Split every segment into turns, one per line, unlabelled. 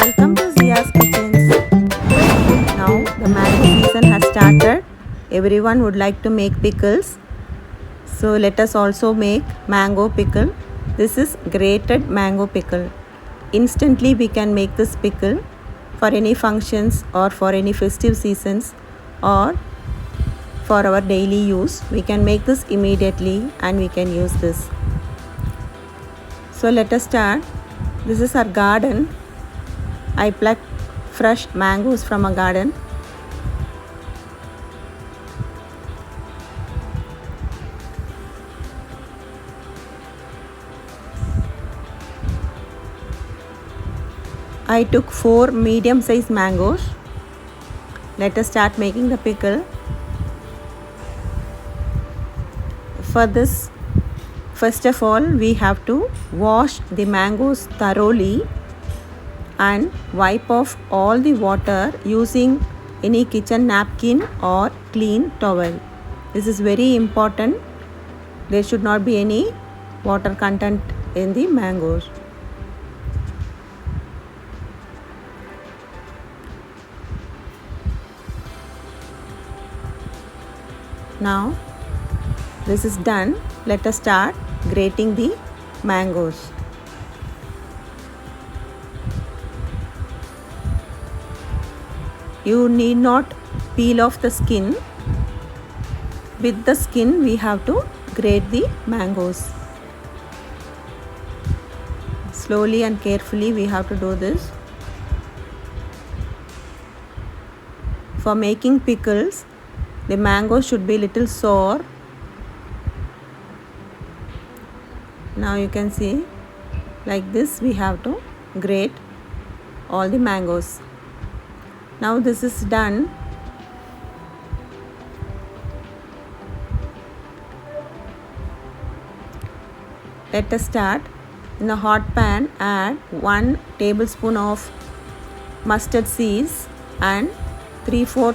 Welcome to Zia's Kitchens. Now the mango season has started. Everyone would like to make pickles. So let us also make mango pickle. This is grated mango pickle. Instantly we can make this pickle for any functions or for any festive seasons or for our daily use. We can make this immediately and we can use this. So let us start. This is our garden. I plucked fresh mangoes from a garden. I took 4 medium-sized mangoes. Let us start making the pickle. For this, first of all, we have to wash the mangoes thoroughly and wipe off all the water using any kitchen napkin or clean towel. This is very important. There should not be any water content in the mangoes. Now this is done. Let us start grating the mangoes. You need not peel off the skin. With the skin we have to grate the mangoes. Slowly and carefully we have to do this. For making pickles, the mango should be little sour. Now you can see, like this we have to grate all the mangoes. Now this is done. Let us start. In a hot pan, add 1 tablespoon of mustard seeds and 3/4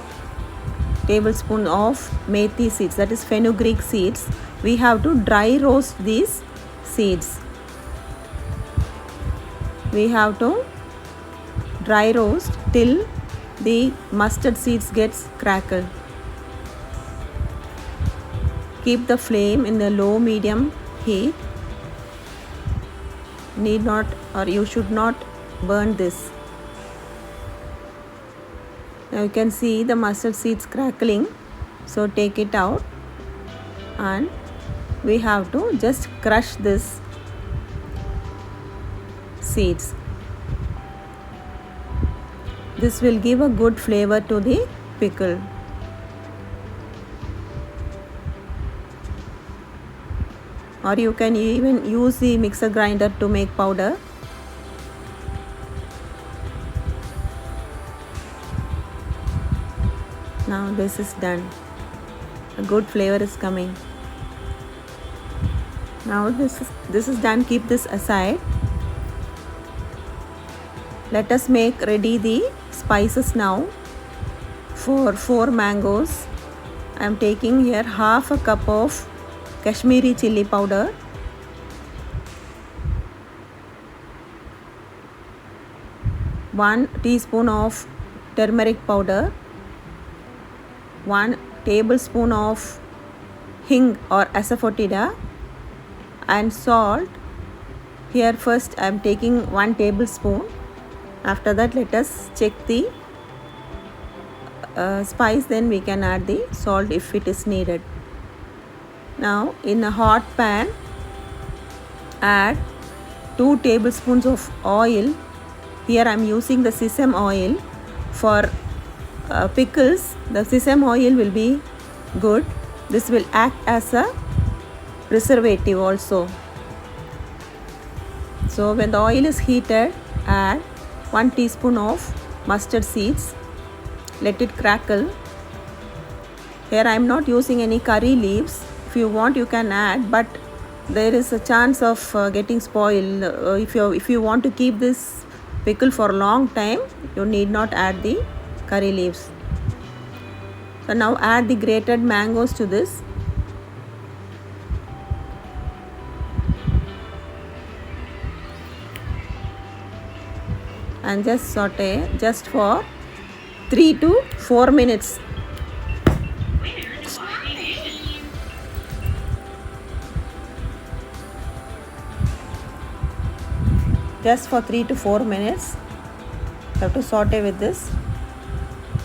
tablespoon of methi seeds, that is fenugreek seeds. We have to dry roast these seeds. We have to dry roast till the mustard seeds gets crackled. Keep the flame in the low medium heat. Need not or you should not burn this. Now you can see the mustard seeds crackling. So take it out and we have to just crush this seeds. This will give a good flavor to the pickle. Or you can even use the mixer grinder to make powder. Now this is done. A good flavor is coming. Now this is done. Keep this aside. Let us make ready the spices now. For 4 mangoes, I am taking here half a cup of Kashmiri chili powder, 1 teaspoon of turmeric powder, 1 tablespoon of hing or asafoetida, and salt. Here first I am taking 1 tablespoon. After that let us check the spice, then we can add the salt if it is needed. Now in a hot pan, add 2 tablespoons of oil. Here I am using the sesame oil. For pickles, the sesame oil will be good. This will act as a preservative also. So when the oil is heated, add 1 teaspoon of mustard seeds. Let it crackle. Here I am not using any curry leaves. If you want you can add, but there is a chance of getting spoiled. If you want to keep this pickle for a long time, you need not add the curry leaves. So now add the grated mangoes to this. and just saute just for 3 to 4 minutes. Just for 3 to 4 minutes you have to saute with this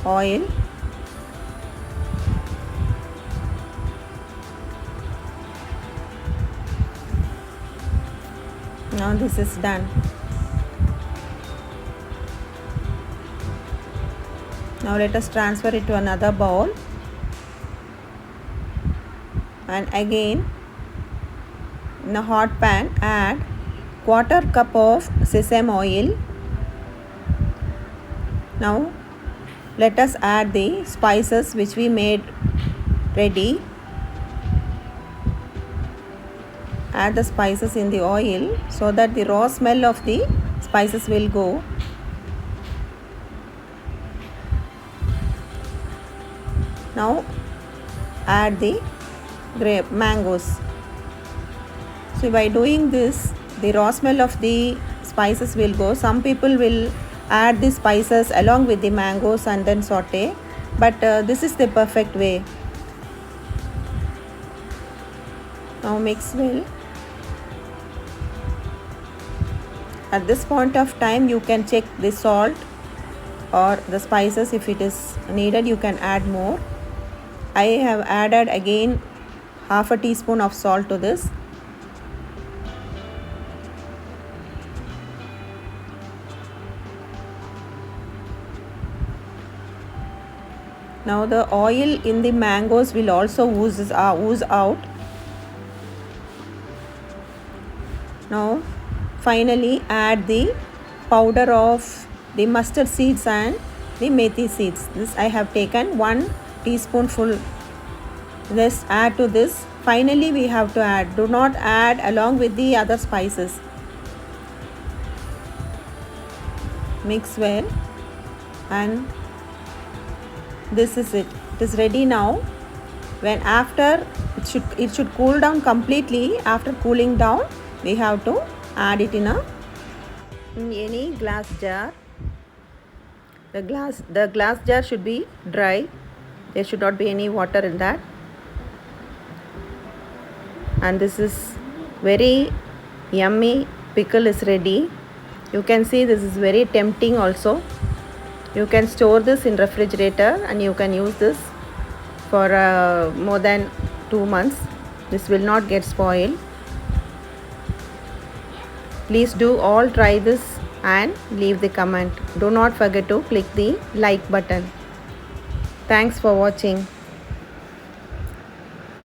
oil. Now this is done. Now let us transfer it to another bowl, and again in a hot pan add quarter cup of sesame oil. Now let us add the spices which we made ready. Add the spices in the oil so that the raw smell of the spices will go. Now add the mangoes. So by doing this, the raw smell of the spices will go. Some people will add the spices along with the mangoes and then saute, but this is the perfect way. Now mix well. At this point of time you can check the salt or the spices. If it is needed you can add more. I have added again half a teaspoon of salt to this. Now the oil in the mangoes will also ooze out. Now finally add the powder of the mustard seeds and the methi seeds. This I have taken 1 teaspoonful. Let's add to this. Finally we have to add. Do not add along with the other spices. Mix well, and this is it. It is ready now. When after it should cool down completely. After cooling down we have to add it in any glass jar. The glass jar should be dry. There should not be any water in that. And this is very yummy pickle is ready. You can see this is very tempting also. You can store this in refrigerator and you can use this for more than 2 months. This will not get spoiled. Please do all try this and leave the comment. Do not forget to click the like button. Thanks for watching.